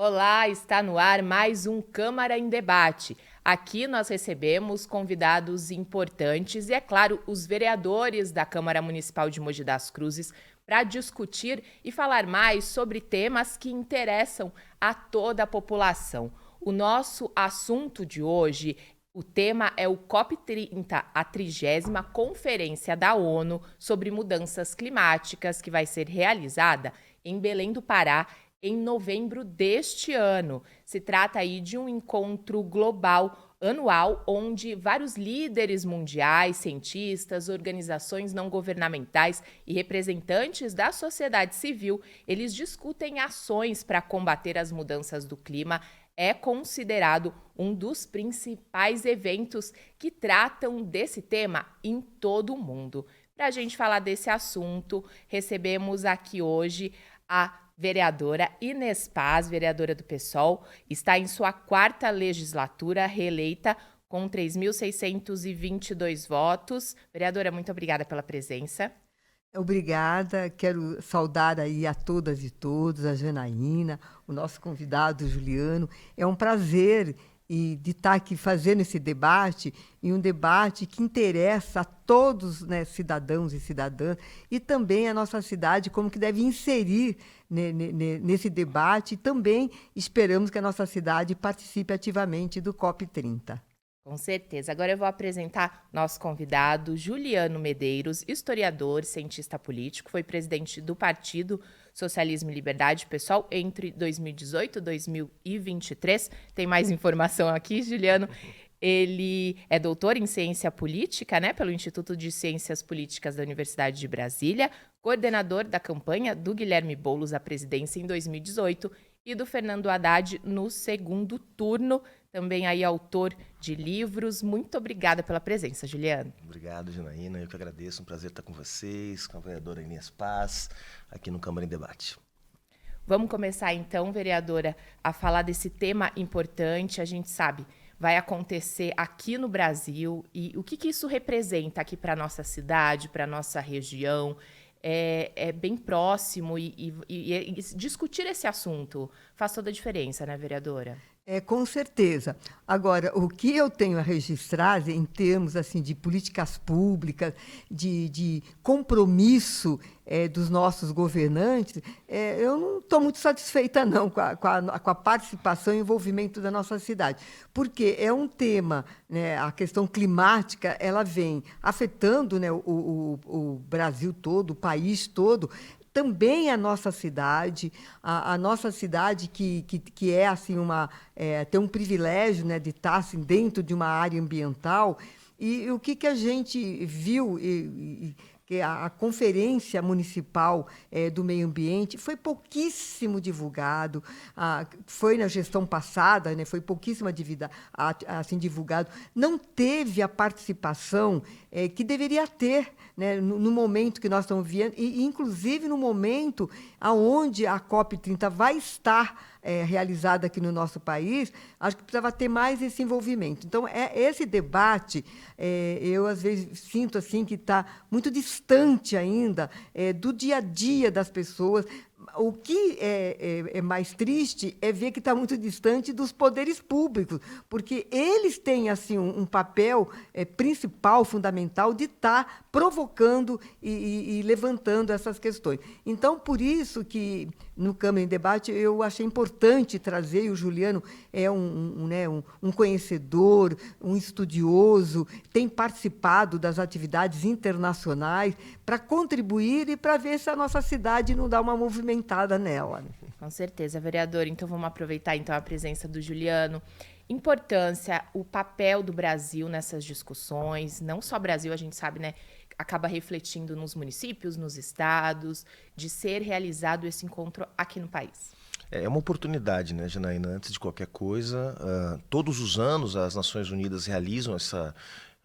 Olá, está no ar mais um Câmara em Debate. Aqui nós recebemos convidados importantes e, é claro, os vereadores da Câmara Municipal de Mogi das Cruzes para discutir e falar mais sobre temas que interessam a toda a população. O nosso assunto de hoje, o tema é o COP30, a 30ª Conferência da ONU sobre Mudanças Climáticas, que vai ser realizada em Belém do Pará em novembro deste ano. Se trata aí de um encontro global anual onde vários líderes mundiais, cientistas, organizações não governamentais e representantes da sociedade civil, eles discutem ações para combater as mudanças do clima. É considerado um dos principais eventos que tratam desse tema em todo o mundo. Para a gente falar desse assunto, recebemos aqui hoje a vereadora Inês Paz, vereadora do PSOL, está em sua 4ª legislatura, reeleita com 3.622 votos. Vereadora, muito obrigada pela presença. Obrigada, quero saudar aí a todas e todos, a Janaína, o nosso convidado Juliano. É um prazer de estar aqui fazendo esse debate, e um debate que interessa a todos, né, cidadãos e cidadãs, e também a nossa cidade, como que deve inserir nesse debate, e também esperamos que a nossa cidade participe ativamente do COP30. Com certeza. Agora eu vou apresentar nosso convidado, Juliano Medeiros, historiador, cientista político, foi presidente do Partido Socialismo e Liberdade, PSOL, entre 2018 e 2023. Tem mais informação aqui, Juliano. Ele é doutor em ciência política, né, pelo Instituto de Ciências Políticas da Universidade de Brasília, coordenador da campanha do Guilherme Boulos à presidência em 2018 e do Fernando Haddad no segundo turno. Também aí autor de livros. Muito obrigada pela presença, Juliano. Obrigado, Janaína. Eu que agradeço. Um prazer estar com vocês, com a vereadora Inês Paz, aqui no Câmara em Debate. Vamos começar então, vereadora, a falar desse tema importante. A gente sabe, vai acontecer aqui no Brasil, e o que isso representa aqui para a nossa cidade, para a nossa região. É bem próximo e discutir esse assunto faz toda a diferença, né, vereadora? Com certeza. Agora, o que eu tenho a registrar em termos assim, de políticas públicas, de compromisso dos nossos governantes, eu não estou muito satisfeita, não, com a participação e envolvimento da nossa cidade. Porque é um tema, né, a questão climática, ela vem afetando, né, o Brasil todo, o país todo, também a nossa cidade, a nossa cidade que é assim tem um privilégio, né, de estar assim, dentro de uma área ambiental. E o que a gente viu que a Conferência Municipal do Meio Ambiente foi pouquíssimo divulgado, foi na gestão passada, né, foi pouquíssimo assim, divulgado, não teve a participação que deveria ter, né, no momento que nós estamos vivendo, e inclusive no momento onde a COP30 vai estar realizada aqui no nosso país. Acho que precisava ter mais esse envolvimento. Então, esse debate, eu às vezes sinto assim que está muito distante ainda do dia a dia das pessoas. O que é mais triste é ver que está muito distante dos poderes públicos, porque eles têm assim, um papel principal, fundamental, de estar provocando e levantando essas questões. Então, por isso que, no Câmara em Debate, eu achei importante trazer, e o Juliano é um conhecedor, um estudioso, tem participado das atividades internacionais para contribuir e para ver se a nossa cidade não dá uma movimentada nela. Com certeza, vereador. Então, vamos aproveitar então a presença do Juliano. Importância, o papel do Brasil nessas discussões, não só Brasil, a gente sabe, né, acaba refletindo nos municípios, nos estados, de ser realizado esse encontro aqui no país. É uma oportunidade, né, Janaína? Antes de qualquer coisa, todos os anos as Nações Unidas realizam essa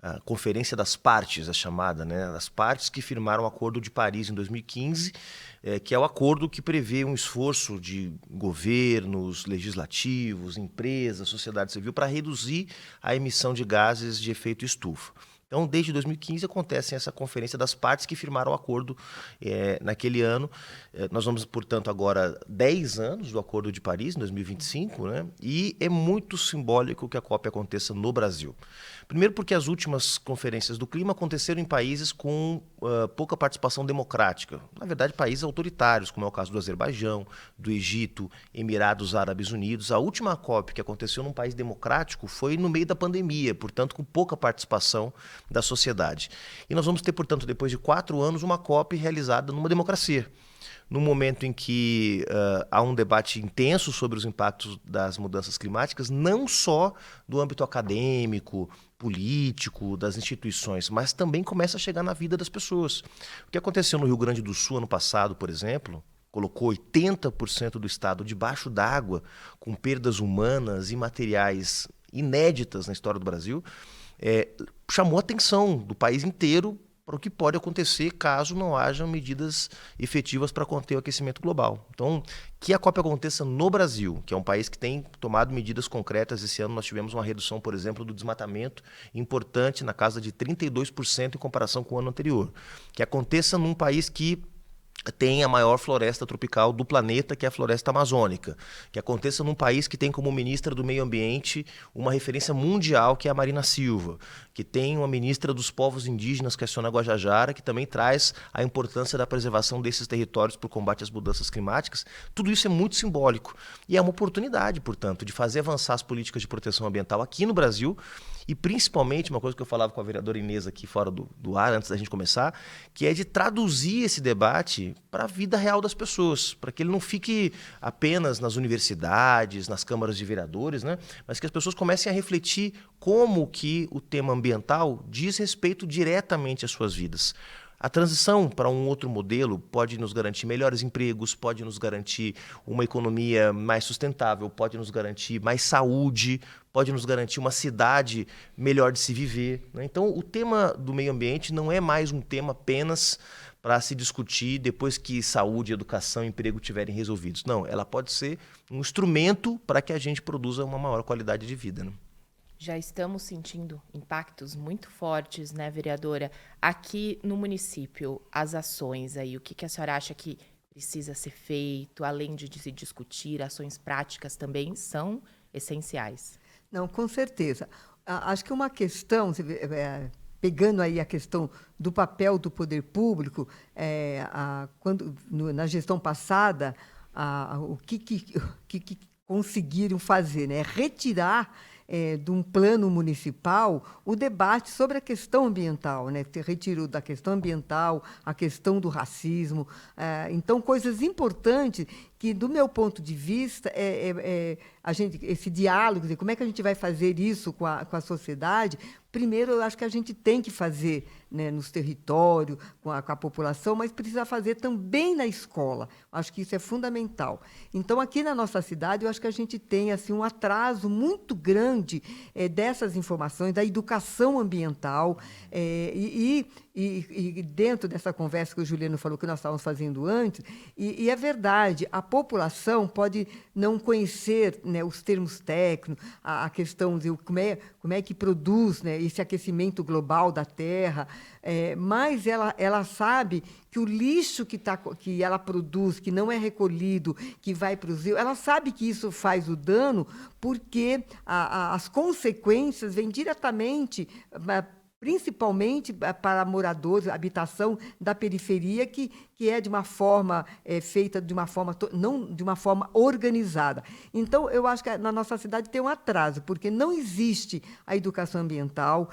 a Conferência das Partes, a chamada, né? As partes que firmaram o Acordo de Paris em 2015, que é o acordo que prevê um esforço de governos, legislativos, empresas, sociedade civil para reduzir a emissão de gases de efeito estufa. Então, desde 2015 acontece essa conferência das partes que firmaram o acordo naquele ano. Nós vamos, portanto, agora 10 anos do Acordo de Paris, em 2025, né? E é muito simbólico que a COP aconteça no Brasil. Primeiro porque as últimas conferências do clima aconteceram em países com pouca participação democrática. Na verdade, países autoritários, como é o caso do Azerbaijão, do Egito, Emirados Árabes Unidos. A última COP que aconteceu num país democrático foi no meio da pandemia, portanto, com pouca participação da sociedade. E nós vamos ter, portanto, depois de 4 anos, uma COP realizada numa democracia. No momento em que há um debate intenso sobre os impactos das mudanças climáticas, não só do âmbito acadêmico, político, das instituições, mas também começa a chegar na vida das pessoas. O que aconteceu no Rio Grande do Sul ano passado, por exemplo, colocou 80% do estado debaixo d'água, com perdas humanas e materiais inéditas na história do Brasil, chamou a atenção do país inteiro para o que pode acontecer caso não haja medidas efetivas para conter o aquecimento global. Então, que a COP aconteça no Brasil, que é um país que tem tomado medidas concretas. Esse ano nós tivemos uma redução, por exemplo, do desmatamento importante, na casa de 32% em comparação com o ano anterior. Que aconteça num país que tem a maior floresta tropical do planeta, que é a floresta amazônica. Que aconteça num país que tem como ministra do meio ambiente uma referência mundial, que é a Marina Silva. Que tem uma ministra dos povos indígenas, que é a Sônia Guajajara, que também traz a importância da preservação desses territórios para o combate às mudanças climáticas. Tudo isso é muito simbólico. E é uma oportunidade, portanto, de fazer avançar as políticas de proteção ambiental aqui no Brasil. E principalmente, uma coisa que eu falava com a vereadora Inês aqui fora do ar, antes da gente começar, que é de traduzir esse debate para a vida real das pessoas, para que ele não fique apenas nas universidades, nas câmaras de vereadores, né? Mas que as pessoas comecem a refletir como que o tema ambiental diz respeito diretamente às suas vidas. A transição para um outro modelo pode nos garantir melhores empregos, pode nos garantir uma economia mais sustentável, pode nos garantir mais saúde, pode nos garantir uma cidade melhor de se viver, né? Então, o tema do meio ambiente não é mais um tema apenas para se discutir depois que saúde, educação e emprego estiverem resolvidos. Não, ela pode ser um instrumento para que a gente produza uma maior qualidade de vida, né? Já estamos sentindo impactos muito fortes, né, vereadora? Aqui no município, as ações aí, o que a senhora acha que precisa ser feito, além de se discutir, ações práticas também são essenciais? Não, com certeza. Acho que uma questão, pegando aí a questão do papel do poder público, na gestão passada, o que conseguiram fazer, né? Retirar de um plano municipal o debate sobre a questão ambiental, né? Retirou da questão ambiental a questão do racismo. Então, coisas importantes que, do meu ponto de vista, esse diálogo, como é que a gente vai fazer isso com a sociedade. Primeiro, eu acho que a gente tem que fazer, né, nos territórios, com a população, mas precisa fazer também na escola. Acho que isso é fundamental. Então, aqui na nossa cidade, eu acho que a gente tem assim, um atraso muito grande dessas informações, da educação ambiental. E dentro dessa conversa que o Juliano falou, que nós estávamos fazendo antes, e é verdade, a população pode não conhecer, né, os termos técnicos, a questão de como é que produz, né, esse aquecimento global da Terra, mas ela sabe que o lixo que ela produz, que não é recolhido, que vai para os rios, ela sabe que isso faz o dano, porque as consequências vêm diretamente, principalmente para moradores, habitação da periferia, que é de uma forma feita de uma forma não de uma forma organizada. Então, eu acho que na nossa cidade tem um atraso, porque não existe a educação ambiental,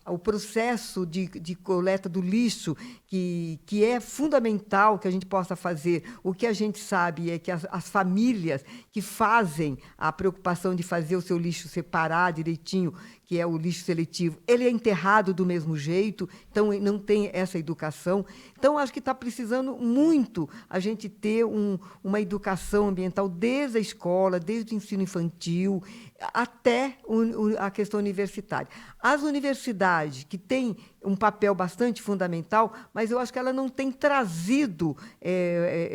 o processo de coleta do lixo, que é fundamental que a gente possa fazer. O que a gente sabe é que as famílias que fazem a preocupação de fazer o seu lixo separar direitinho, que é o lixo seletivo, ele é enterrado do mesmo jeito, então não tem essa educação. Então, acho que está precisando muito a gente ter uma educação ambiental desde a escola, desde o ensino infantil, até a questão universitária. As universidades, que têm um papel bastante fundamental, mas eu acho que ela não tem trazido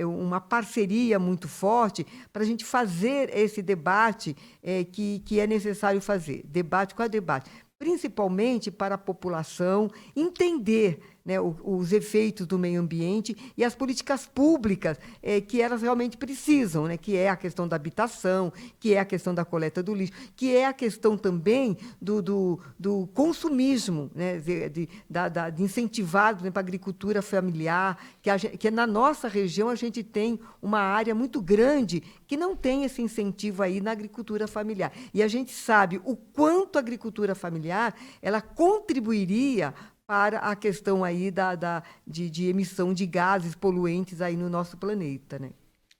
uma parceria muito forte para a gente fazer esse debate que é necessário fazer. Debate com a debate. principalmente para a população entender, né, os efeitos do meio ambiente e as políticas públicas que elas realmente precisam, né, que é a questão da habitação, que é a questão da coleta do lixo, que é a questão também do consumismo, né, de incentivar, por exemplo, a agricultura familiar, que na nossa região a gente tem uma área muito grande que não tem esse incentivo aí na agricultura familiar. E a gente sabe o quanto a agricultura familiar ela contribuiria para a questão aí de emissão de gases poluentes aí no nosso planeta, né?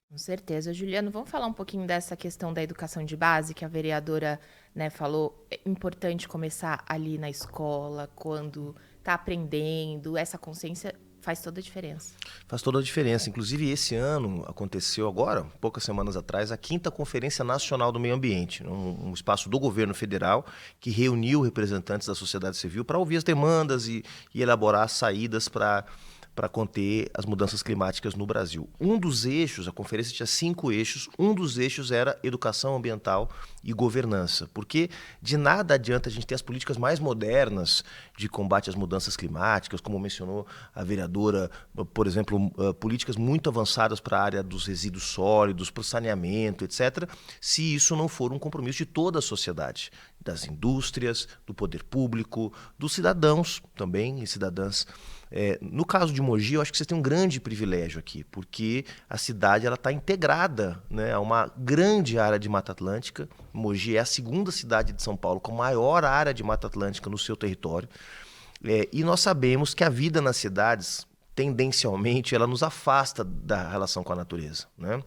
Com certeza. Juliano, vamos falar um pouquinho dessa questão da educação de base, que a vereadora, né, falou. É importante começar ali na escola, quando está aprendendo, essa consciência faz toda a diferença. Faz toda a diferença. Inclusive, esse ano aconteceu agora, poucas semanas atrás, a 5ª Conferência Nacional do Meio Ambiente, um espaço do governo federal que reuniu representantes da sociedade civil para ouvir as demandas e elaborar saídas para conter as mudanças climáticas no Brasil. Um dos eixos, a conferência tinha 5 eixos, um dos eixos era educação ambiental e governança, porque de nada adianta a gente ter as políticas mais modernas de combate às mudanças climáticas, como mencionou a vereadora, por exemplo, políticas muito avançadas para a área dos resíduos sólidos, para o saneamento, etc., se isso não for um compromisso de toda a sociedade, das indústrias, do poder público, dos cidadãos também e cidadãs. No caso de Mogi, eu acho que você tem um grande privilégio aqui, porque a cidade está integrada, né, a uma grande área de Mata Atlântica. Mogi é a 2ª cidade de São Paulo com maior área de Mata Atlântica no seu território. E nós sabemos que a vida nas cidades, tendencialmente, ela nos afasta da relação com a natureza, né?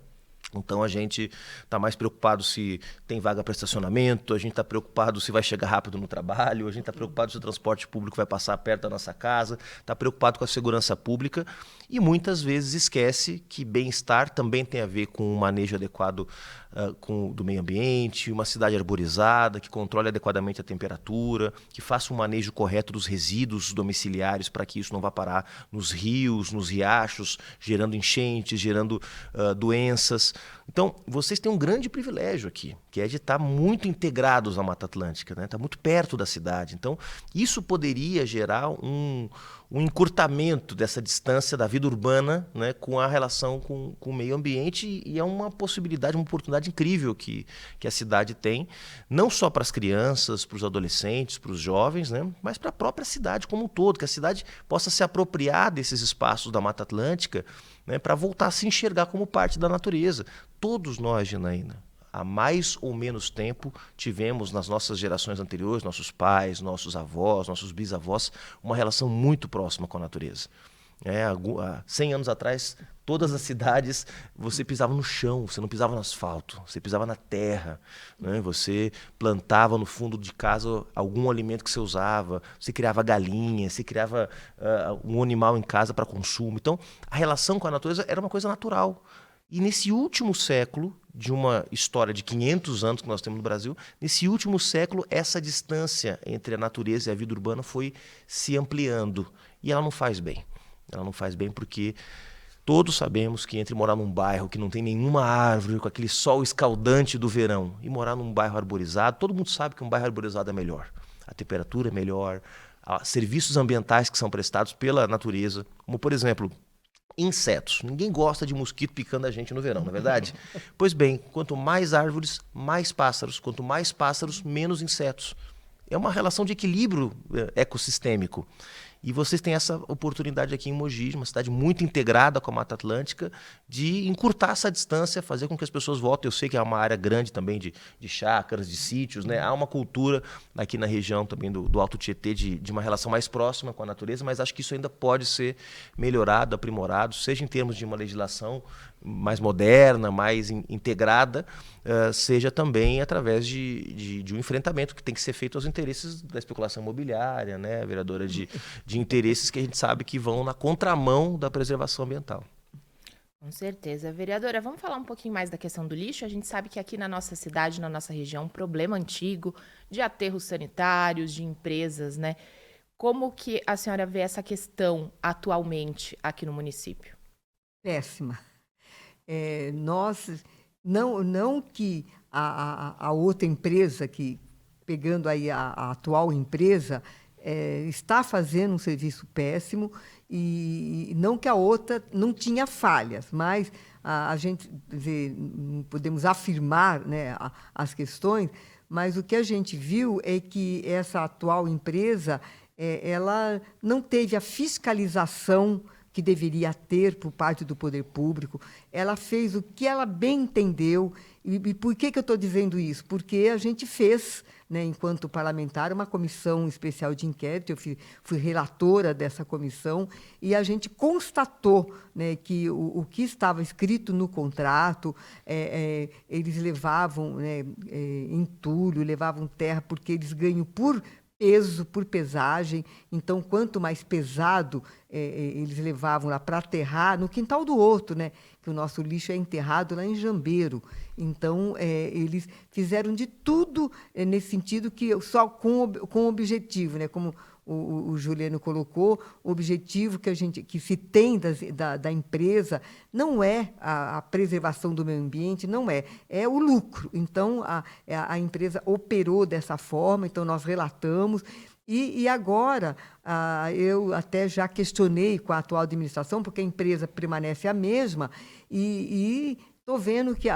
Então a gente está mais preocupado se tem vaga para estacionamento, a gente está preocupado se vai chegar rápido no trabalho, a gente está preocupado se o transporte público vai passar perto da nossa casa, está preocupado com a segurança pública e muitas vezes esquece que bem-estar também tem a ver com um manejo adequado do meio ambiente, uma cidade arborizada, que controle adequadamente a temperatura, que faça um manejo correto dos resíduos domiciliares para que isso não vá parar nos rios, nos riachos, gerando enchentes, gerando doenças. Então, vocês têm um grande privilégio aqui, que é de estar muito integrados à Mata Atlântica, né? Está muito perto da cidade. Então, isso poderia gerar um encurtamento dessa distância da vida urbana, né, com a relação com o meio ambiente, e é uma possibilidade, uma oportunidade incrível que a cidade tem, não só para as crianças, para os adolescentes, para os jovens, né, mas para a própria cidade como um todo, que a cidade possa se apropriar desses espaços da Mata Atlântica, né, para voltar a se enxergar como parte da natureza. Todos nós, Janaína, há mais ou menos tempo, tivemos nas nossas gerações anteriores, nossos pais, nossos avós, nossos bisavós, uma relação muito próxima com a natureza. Há 100 anos atrás, todas as cidades, você pisava no chão, você não pisava no asfalto, você pisava na terra, né? Você plantava no fundo de casa algum alimento que você usava, você criava galinha, você criava um animal em casa para consumo. Então, a relação com a natureza era uma coisa natural. E nesse último século, de uma história de 500 anos que nós temos no Brasil, nesse último século, essa distância entre a natureza e a vida urbana foi se ampliando. E ela não faz bem. Ela não faz bem porque todos sabemos que entre morar num bairro que não tem nenhuma árvore, com aquele sol escaldante do verão, e morar num bairro arborizado, todo mundo sabe que um bairro arborizado é melhor. A temperatura é melhor, há serviços ambientais que são prestados pela natureza, como, por exemplo, insetos. Ninguém gosta de mosquito picando a gente no verão, não é verdade? Pois bem, quanto mais árvores, mais pássaros. Quanto mais pássaros, menos insetos. É uma relação de equilíbrio ecossistêmico. E vocês têm essa oportunidade aqui em Mogi, uma cidade muito integrada com a Mata Atlântica, de encurtar essa distância, fazer com que as pessoas voltem. Eu sei que é uma área grande também de chácaras, de sítios, né? Há uma cultura aqui na região também do Alto Tietê de uma relação mais próxima com a natureza, mas acho que isso ainda pode ser melhorado, aprimorado, seja em termos de uma legislação mais moderna, mais integrada, seja também através de um enfrentamento que tem que ser feito aos interesses da especulação imobiliária, né, vereadora, de interesses que a gente sabe que vão na contramão da preservação ambiental. Com certeza. Vereadora, vamos falar um pouquinho mais da questão do lixo? A gente sabe que aqui na nossa cidade, na nossa região, um problema antigo de aterros sanitários, de empresas, né? Como que a senhora vê essa questão atualmente aqui no município? Péssima. Nós, não que a outra empresa que pegando aí a atual empresa, está fazendo um serviço péssimo, e não que a outra não tinha falhas, mas a gente, quer dizer, não podemos afirmar, né, as questões, mas o que a gente viu é que essa atual empresa ela não teve a fiscalização que deveria ter por parte do poder público. Ela fez o que ela bem entendeu. E por que eu estou dizendo isso? Porque a gente fez, né, enquanto parlamentar, uma comissão especial de inquérito. Eu fui relatora dessa comissão e a gente constatou, né, que o que estava escrito no contrato, eles levavam, né, entulho, levavam terra, porque eles ganham por peso, por pesagem. Então, quanto mais pesado eles levavam lá para aterrar no quintal do outro, né? Que o nosso lixo é enterrado lá em Jambeiro. Então, eles fizeram de tudo nesse sentido, que só com objetivo, né? Como o Juliano colocou, o objetivo que se tem da empresa não é a preservação do meio ambiente, não é o lucro. Então, a empresa operou dessa forma, então nós relatamos. E agora, eu até já questionei com a atual administração, porque a empresa permanece a mesma, e estou vendo que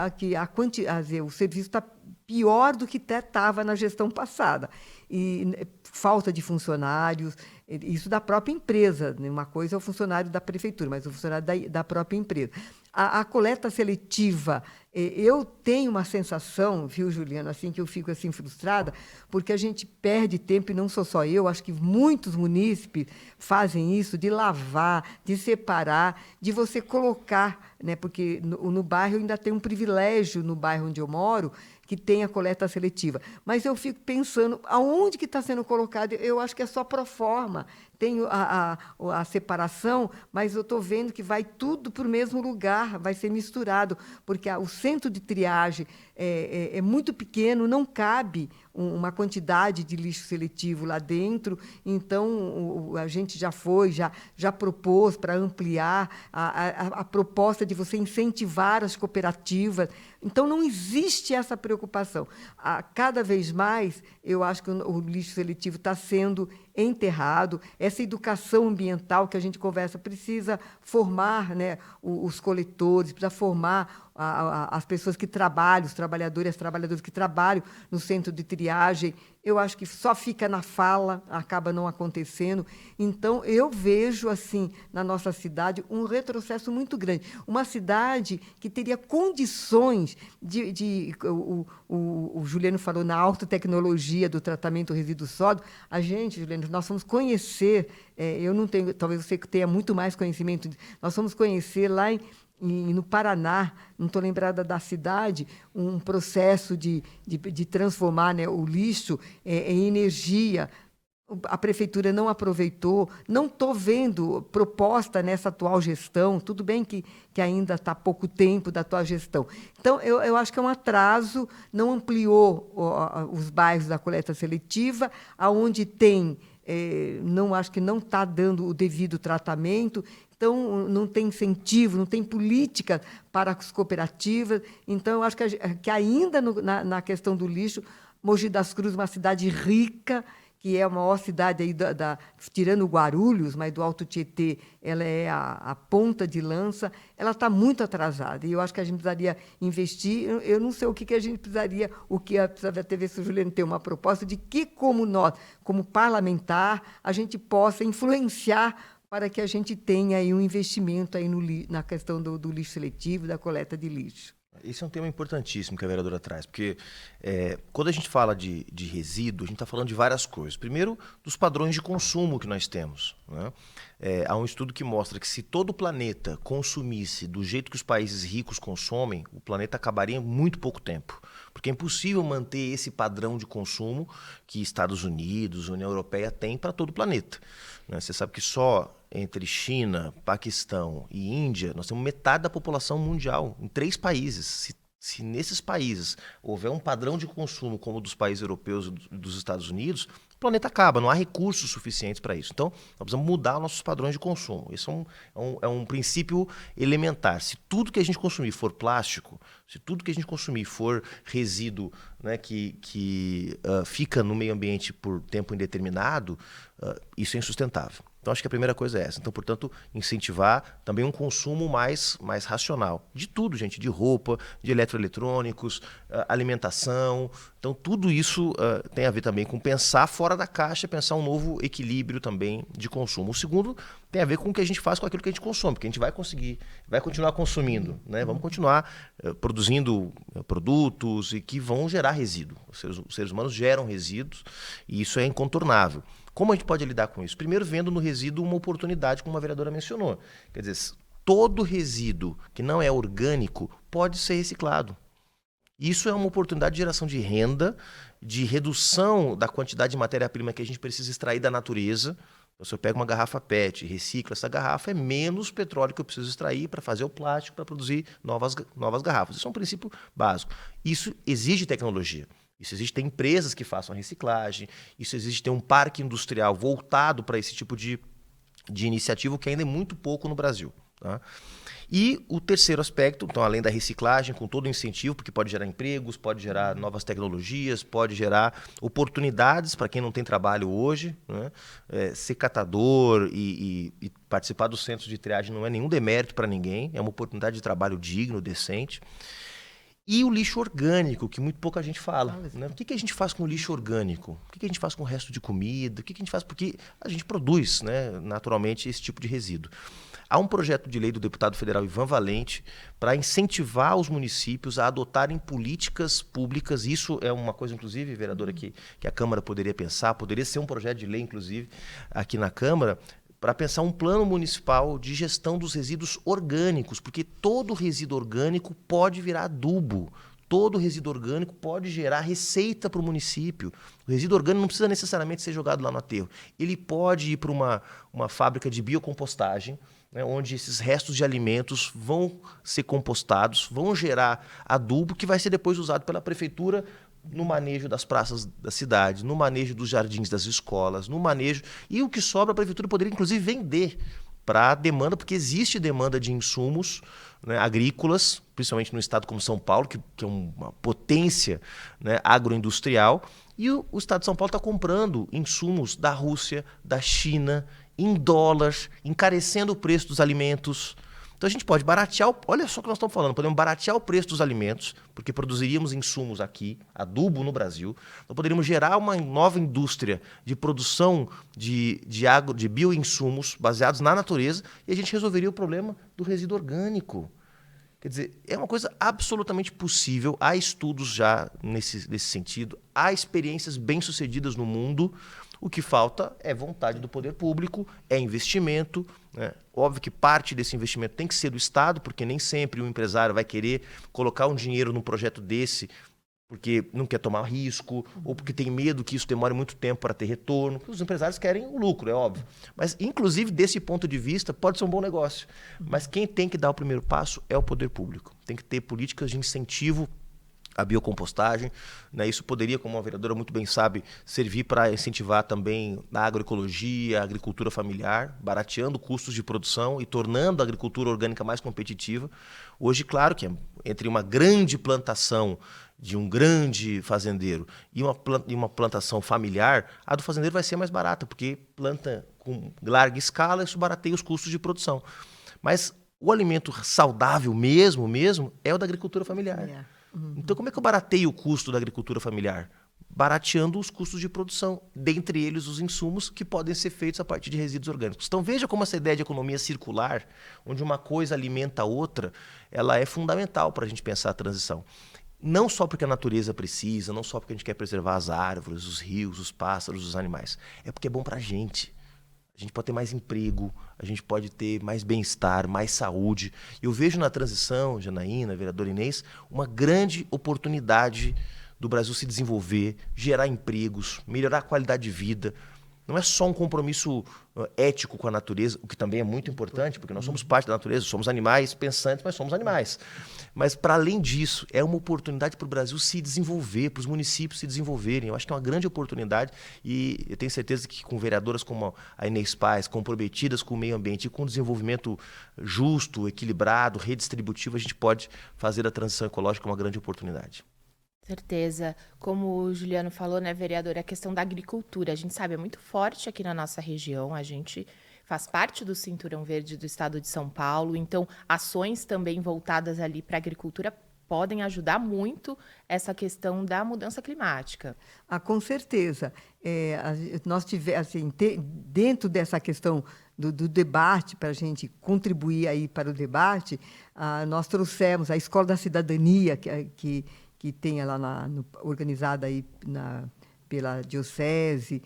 o serviço está pior do que estava na gestão passada. E falta de funcionários, isso da própria empresa. Uma coisa é o funcionário da prefeitura, mas o funcionário da própria empresa. A coleta seletiva, eu tenho uma sensação, viu, Juliana, assim, que eu fico assim frustrada, porque a gente perde tempo, e não sou só eu, acho que muitos munícipes fazem isso, de lavar, de separar, de você colocar, né, porque no bairro ainda tem um privilégio, no bairro onde eu moro, que tem a coleta seletiva. Mas eu fico pensando, aonde que está sendo colocado? Eu acho que é só pro forma. Tem a separação, mas eu estou vendo que vai tudo para o mesmo lugar, vai ser misturado, porque o centro de triagem é muito pequeno, não cabe uma quantidade de lixo seletivo lá dentro. Então, a gente já propôs para ampliar a proposta de você incentivar as cooperativas. Então, não existe essa preocupação. Cada vez mais, eu acho que o lixo seletivo está sendo enterrado. Essa educação ambiental que a gente conversa precisa formar, né, os coletores, precisa formar as pessoas que trabalham, os trabalhadores e as trabalhadoras que trabalham no centro de triagem. Eu acho que só fica na fala, acaba não acontecendo. Então, eu vejo, assim, na nossa cidade, um retrocesso muito grande. Uma cidade que teria condições o Juliano falou na alta tecnologia do tratamento do resíduo sólido. A gente, Juliano, nós vamos conhecer, eu não tenho, talvez você tenha muito mais conhecimento, nós vamos conhecer lá no Paraná, não estou lembrada da cidade, um processo de transformar, né, o lixo em energia. A prefeitura não aproveitou, não estou vendo proposta nessa atual gestão, tudo bem que ainda está pouco tempo da atual gestão. Então, eu acho que é um atraso, não ampliou os bairros da coleta seletiva, aonde tem, acho que não está dando o devido tratamento. Então, não tem incentivo, não tem política para as cooperativas. Então, eu acho que ainda na questão do lixo, Mogi das Cruzes é uma cidade rica, que é a maior cidade aí tirando Guarulhos, mas do Alto Tietê, ela é a ponta de lança, ela está muito atrasada. E eu acho que a gente precisaria investir. Eu não sei o que a gente precisaria, precisaria até ver se o Juliano tem uma proposta de que, como nós, como parlamentar, a gente possa influenciar para que a gente tenha aí um investimento aí na questão do lixo seletivo, da coleta de lixo. Esse é um tema importantíssimo que a vereadora traz, porque quando a gente fala de resíduo, a gente está falando de várias coisas. Primeiro, dos padrões de consumo que nós temos, né? Há um estudo que mostra que se todo o planeta consumisse do jeito que os países ricos consomem, o planeta acabaria em muito pouco tempo. Porque é impossível manter esse padrão de consumo que Estados Unidos, União Europeia tem para todo o planeta, né? Você sabe que só entre China, Paquistão e Índia, nós temos metade da população mundial, em 3 países. Se nesses países houver um padrão de consumo como o dos países europeus e dos Estados Unidos, o planeta acaba, não há recursos suficientes para isso. Então, nós precisamos mudar nossos padrões de consumo. Esse é um princípio elementar. Se tudo que a gente consumir for plástico, se tudo que a gente consumir for resíduo, né, que fica no meio ambiente por tempo indeterminado, isso é insustentável. Então, acho que a primeira coisa é essa. Então, portanto, incentivar também um consumo mais racional. De tudo, gente. De roupa, de eletroeletrônicos, alimentação. Então, tudo isso tem a ver também com pensar fora da caixa, pensar um novo equilíbrio também de consumo. O segundo tem a ver com o que a gente faz com aquilo que a gente consome, porque a gente vai continuar consumindo, né? Vamos continuar produzindo produtos e que vão gerar resíduo. Os seres humanos geram resíduos e isso é incontornável. Como a gente pode lidar com isso? Primeiro, vendo no resíduo uma oportunidade, como a vereadora mencionou. Quer dizer, todo resíduo que não é orgânico pode ser reciclado. Isso é uma oportunidade de geração de renda, de redução da quantidade de matéria-prima que a gente precisa extrair da natureza. Então, se eu pego uma garrafa PET e reciclo essa garrafa, é menos petróleo que eu preciso extrair para fazer o plástico, para produzir novas garrafas. Isso é um princípio básico. Isso exige tecnologia. Isso exige ter empresas que façam a reciclagem, isso exige ter um parque industrial voltado para esse tipo de iniciativa, que ainda é muito pouco no Brasil. Tá? E o terceiro aspecto, então, além da reciclagem, com todo o incentivo, porque pode gerar empregos, pode gerar novas tecnologias, pode gerar oportunidades para quem não tem trabalho hoje, né? Ser catador e participar dos centros de triagem não é nenhum demérito para ninguém, é uma oportunidade de trabalho digno, decente. E o lixo orgânico, que muito pouca gente fala. Né? O que a gente faz com o lixo orgânico? O que a gente faz com o resto de comida? O que a gente faz? Porque a gente produz, né, naturalmente esse tipo de resíduo. Há um projeto de lei do deputado federal Ivan Valente para incentivar os municípios a adotarem políticas públicas. Isso é uma coisa, inclusive, vereadora, que a Câmara poderia pensar, poderia ser um projeto de lei, inclusive, aqui na Câmara, para pensar um plano municipal de gestão dos resíduos orgânicos, porque todo resíduo orgânico pode virar adubo, todo resíduo orgânico pode gerar receita para o município. O resíduo orgânico não precisa necessariamente ser jogado lá no aterro, ele pode ir para uma fábrica de biocompostagem, né, onde esses restos de alimentos vão ser compostados, vão gerar adubo que vai ser depois usado pela prefeitura no manejo das praças da cidade, no manejo dos jardins das escolas, no manejo... E o que sobra a prefeitura poderia, inclusive, vender para a demanda, porque existe demanda de insumos, né, agrícolas, principalmente no estado como São Paulo, que é uma potência, né, agroindustrial, e o estado de São Paulo está comprando insumos da Rússia, da China, em dólar, encarecendo o preço dos alimentos. Então a gente pode baratear, olha só o que nós estamos falando, podemos baratear o preço dos alimentos, porque produziríamos insumos aqui, adubo no Brasil, então poderíamos gerar uma nova indústria de produção de bioinsumos baseados na natureza e a gente resolveria o problema do resíduo orgânico. Quer dizer, é uma coisa absolutamente possível, há estudos já nesse sentido, há experiências bem-sucedidas no mundo. O que falta é vontade do poder público, é investimento, né? Óbvio que parte desse investimento tem que ser do Estado, porque nem sempre o empresário vai querer colocar um dinheiro num projeto desse porque não quer tomar risco, ou porque tem medo que isso demore muito tempo para ter retorno. Os empresários querem o lucro, é óbvio. Mas, inclusive, desse ponto de vista, pode ser um bom negócio. Mas quem tem que dar o primeiro passo é o poder público. Tem que ter políticas de incentivo a biocompostagem, né? Isso poderia, como a vereadora muito bem sabe, servir para incentivar também a agroecologia, a agricultura familiar, barateando custos de produção e tornando a agricultura orgânica mais competitiva. Hoje, claro que entre uma grande plantação de um grande fazendeiro e uma plantação familiar, a do fazendeiro vai ser mais barata, porque planta com larga escala, isso barateia os custos de produção. Mas o alimento saudável mesmo, é o da agricultura familiar. Então, como é que eu barateio o custo da agricultura familiar? Barateando os custos de produção, dentre eles os insumos que podem ser feitos a partir de resíduos orgânicos. Então, veja como essa ideia de economia circular, onde uma coisa alimenta a outra, ela é fundamental para a gente pensar a transição. Não só porque a natureza precisa, não só porque a gente quer preservar as árvores, os rios, os pássaros, os animais. É porque é bom para a gente. A gente pode ter mais emprego, a gente pode ter mais bem-estar, mais saúde. Eu vejo na transição, Janaína, vereadora Inês, uma grande oportunidade do Brasil se desenvolver, gerar empregos, melhorar a qualidade de vida. não é só um compromisso ético com a natureza, o que também é muito importante, porque nós somos parte da natureza, somos animais pensantes, mas somos animais. Mas, para além disso, é uma oportunidade para o Brasil se desenvolver, para os municípios se desenvolverem. Eu acho que é uma grande oportunidade e eu tenho certeza que com vereadoras como a Inês Paz, comprometidas com o meio ambiente e com o desenvolvimento justo, equilibrado, redistributivo, a gente pode fazer a transição ecológica uma grande oportunidade. Certeza. Como o Juliano falou, né, vereador, a questão da agricultura, a gente sabe, é muito forte aqui na nossa região, a gente faz parte do Cinturão Verde do estado de São Paulo, então ações também voltadas ali para a agricultura podem ajudar muito essa questão da mudança climática. Com certeza. Nós tivemos, assim, dentro dessa questão do debate, para a gente contribuir aí para o debate, nós trouxemos a Escola da Cidadania, que tem lá organizada aí pela Diocese,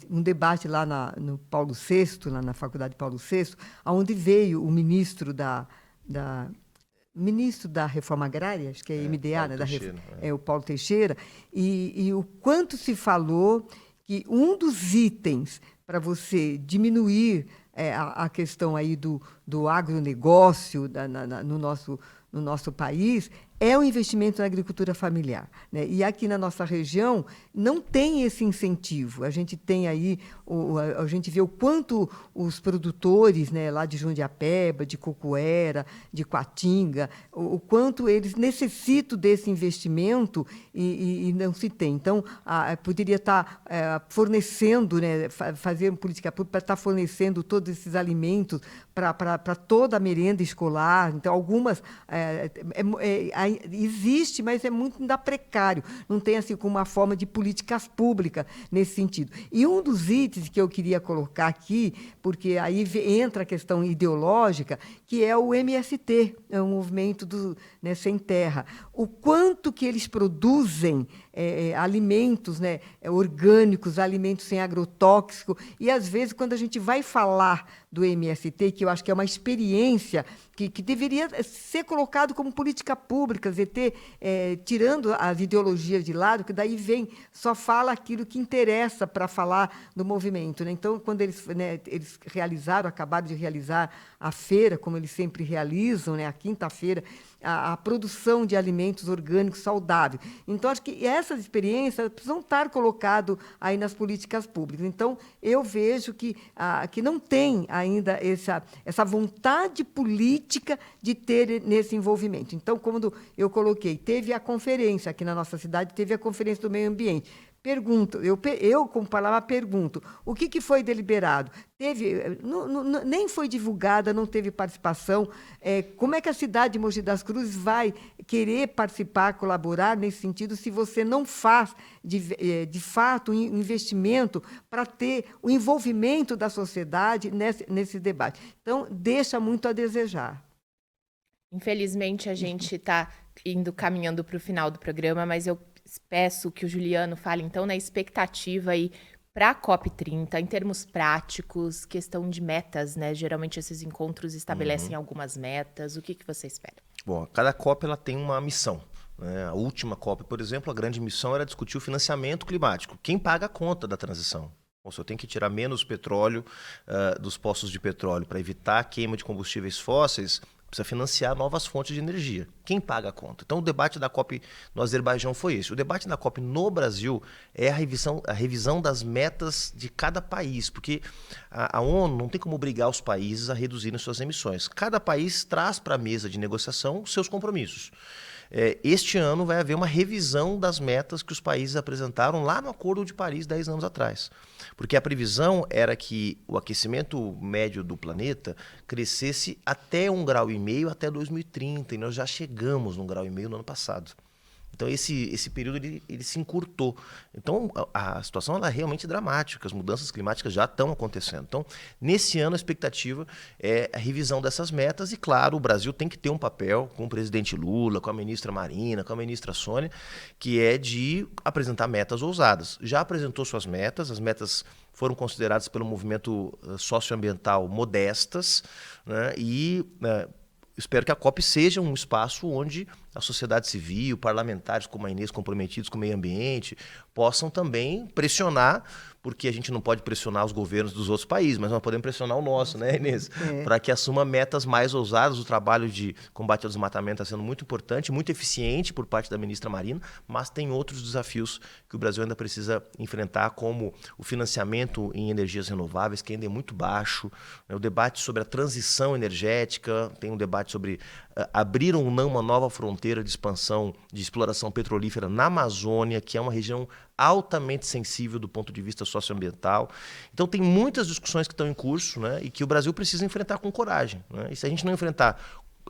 um debate lá no Paulo VI, lá na Faculdade Paulo VI, onde veio o ministro ministro da Reforma Agrária, acho que é MDA, né, o Paulo Teixeira, e o quanto se falou que um dos itens para você diminuir a questão aí do agronegócio no nosso país é o investimento na agricultura familiar, né? E aqui na nossa região não tem esse incentivo. A gente tem aí, a gente vê o quanto os produtores, né, lá de Jundiapeba, de Cocuera, de Coatinga, o quanto eles necessitam desse investimento e não se tem. Então, poderia estar fornecendo, né, fazer uma política pública para estar fornecendo todos esses alimentos para toda a merenda escolar. Então, algumas existe, mas é muito ainda precário. Não tem assim como uma forma de políticas públicas nesse sentido. E um dos itens que eu queria colocar aqui, porque aí entra a questão ideológica, que é o MST, é o movimento né, Sem Terra. O quanto que eles produzem alimentos, né, orgânicos, alimentos sem agrotóxico, e às vezes quando a gente vai falar do MST, que eu acho que é uma experiência que deveria ser colocado como política pública, tirando as ideologias de lado, que daí só fala aquilo que interessa para falar do movimento, né? Então, quando eles acabaram de realizar a feira, como eles sempre realizam, né, a quinta-feira, a produção de alimentos orgânicos saudáveis. Então, acho que essas experiências precisam estar colocadas aí nas políticas públicas. Então, eu vejo que não tem ainda essa vontade política de ter nesse envolvimento. Então, como eu coloquei, teve a conferência aqui na nossa cidade, teve a conferência do meio ambiente. Pergunto, eu como palavra pergunto, o que foi deliberado? Nem foi divulgada, não teve participação. Como é que a cidade de Mogi das Cruzes vai querer participar, colaborar nesse sentido, se você não faz, de fato, um investimento para ter o envolvimento da sociedade nesse debate? Então, deixa muito a desejar. Infelizmente, a gente está caminhando para o final do programa, mas eu peço que o Juliano fale, então, na expectativa aí para a COP30, em termos práticos, questão de metas, né? Geralmente esses encontros estabelecem algumas metas. O que você espera? Bom, cada COP ela tem uma missão, né? A última COP, por exemplo, a grande missão era discutir o financiamento climático. Quem paga a conta da transição? Bom, se eu tenho que tirar menos petróleo dos poços de petróleo para evitar a queima de combustíveis fósseis, precisa financiar novas fontes de energia. Quem paga a conta? Então, o debate da COP no Azerbaijão foi esse. O debate da COP no Brasil é a revisão das metas de cada país, porque a ONU não tem como obrigar os países a reduzirem suas emissões. Cada país traz para a mesa de negociação seus compromissos. Este ano vai haver uma revisão das metas que os países apresentaram lá no Acordo de Paris 10 anos atrás. Porque a previsão era que o aquecimento médio do planeta crescesse até 1,5 graus até 2030, e nós já chegamos no 1,5 graus no ano passado. Então, esse período ele se encurtou. Então, a situação ela é realmente dramática. As mudanças climáticas já estão acontecendo. Então, nesse ano, a expectativa é a revisão dessas metas. E, claro, o Brasil tem que ter um papel com o presidente Lula, com a ministra Marina, com a ministra Sônia, que é de apresentar metas ousadas. Já apresentou suas metas. As metas foram consideradas pelo movimento socioambiental modestas, né? Espero que a COP seja um espaço onde a sociedade civil, parlamentares como a Inês comprometidos com o meio ambiente, possam também pressionar, porque a gente não pode pressionar os governos dos outros países, mas nós podemos pressionar o nosso, né, Inês? Para que assuma metas mais ousadas. O trabalho de combate ao desmatamento está sendo muito importante, muito eficiente por parte da ministra Marina, mas tem outros desafios que o Brasil ainda precisa enfrentar, como o financiamento em energias renováveis, que ainda é muito baixo, né? O debate sobre a transição energética, tem um debate sobre abrir ou não uma nova fronteira de expansão, de exploração petrolífera na Amazônia, que é uma região altamente sensível do ponto de vista socioambiental. Então tem muitas discussões que estão em curso, né, e que o Brasil precisa enfrentar com coragem, né? E se a gente não enfrentar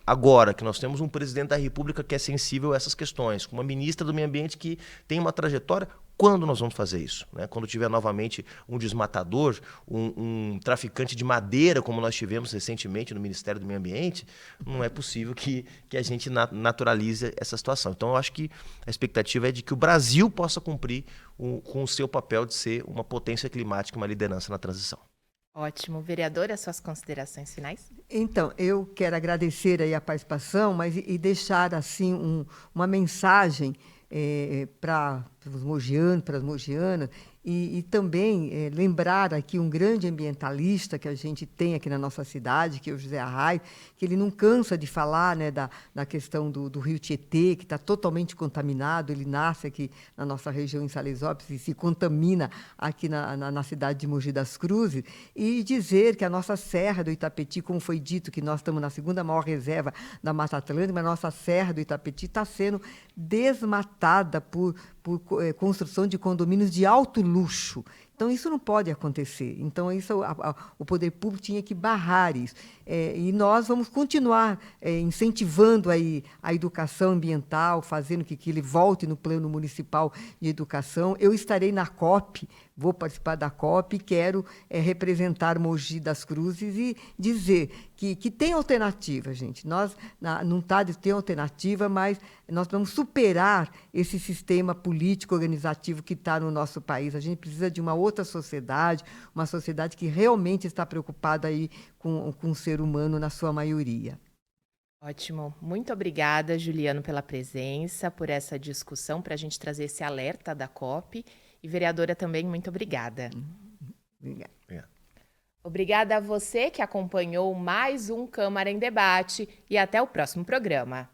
agora, que nós temos um presidente da República que é sensível a essas questões, com uma ministra do Meio Ambiente que tem uma trajetória, quando nós vamos fazer isso? Né? Quando tiver novamente um desmatador, um traficante de madeira, como nós tivemos recentemente no Ministério do Meio Ambiente, não é possível que a gente naturalize essa situação. Então, eu acho que a expectativa é de que o Brasil possa cumprir com o seu papel de ser uma potência climática, uma liderança na transição. Ótimo. Vereadora, as suas considerações finais? Então, eu quero agradecer aí a participação, mas e deixar assim uma mensagem para os mogianos, para as mogianas, e também lembrar aqui um grande ambientalista que a gente tem aqui na nossa cidade, que é o José Arraes, que ele não cansa de falar, né, da questão do rio Tietê, que está totalmente contaminado. Ele nasce aqui na nossa região, em Salesópolis, e se contamina aqui na cidade de Mogi das Cruzes, e dizer que a nossa Serra do Itapetí, como foi dito, que nós estamos na segunda maior reserva da Mata Atlântica, mas a nossa Serra do Itapetí está sendo desmatada por construção de condomínios de alto luxo. Então, isso não pode acontecer. Então, isso, o poder público tinha que barrar isso. E nós vamos continuar incentivando aí a educação ambiental, fazendo que ele volte no plano municipal de educação. Eu estarei na COP, vou participar da COP, e quero representar Mogi das Cruzes e dizer que tem alternativa, gente. Nós não está de ter alternativa, mas nós vamos superar esse sistema político organizativo que está no nosso país. A gente precisa de uma outra sociedade, uma sociedade que realmente está preocupada aí com o ser humano na sua maioria. Ótimo. Muito obrigada, Juliano, pela presença, por essa discussão, para a gente trazer esse alerta da COP. E, vereadora, também, muito obrigada. Obrigada. Obrigada a você que acompanhou mais um Câmara em Debate e até o próximo programa.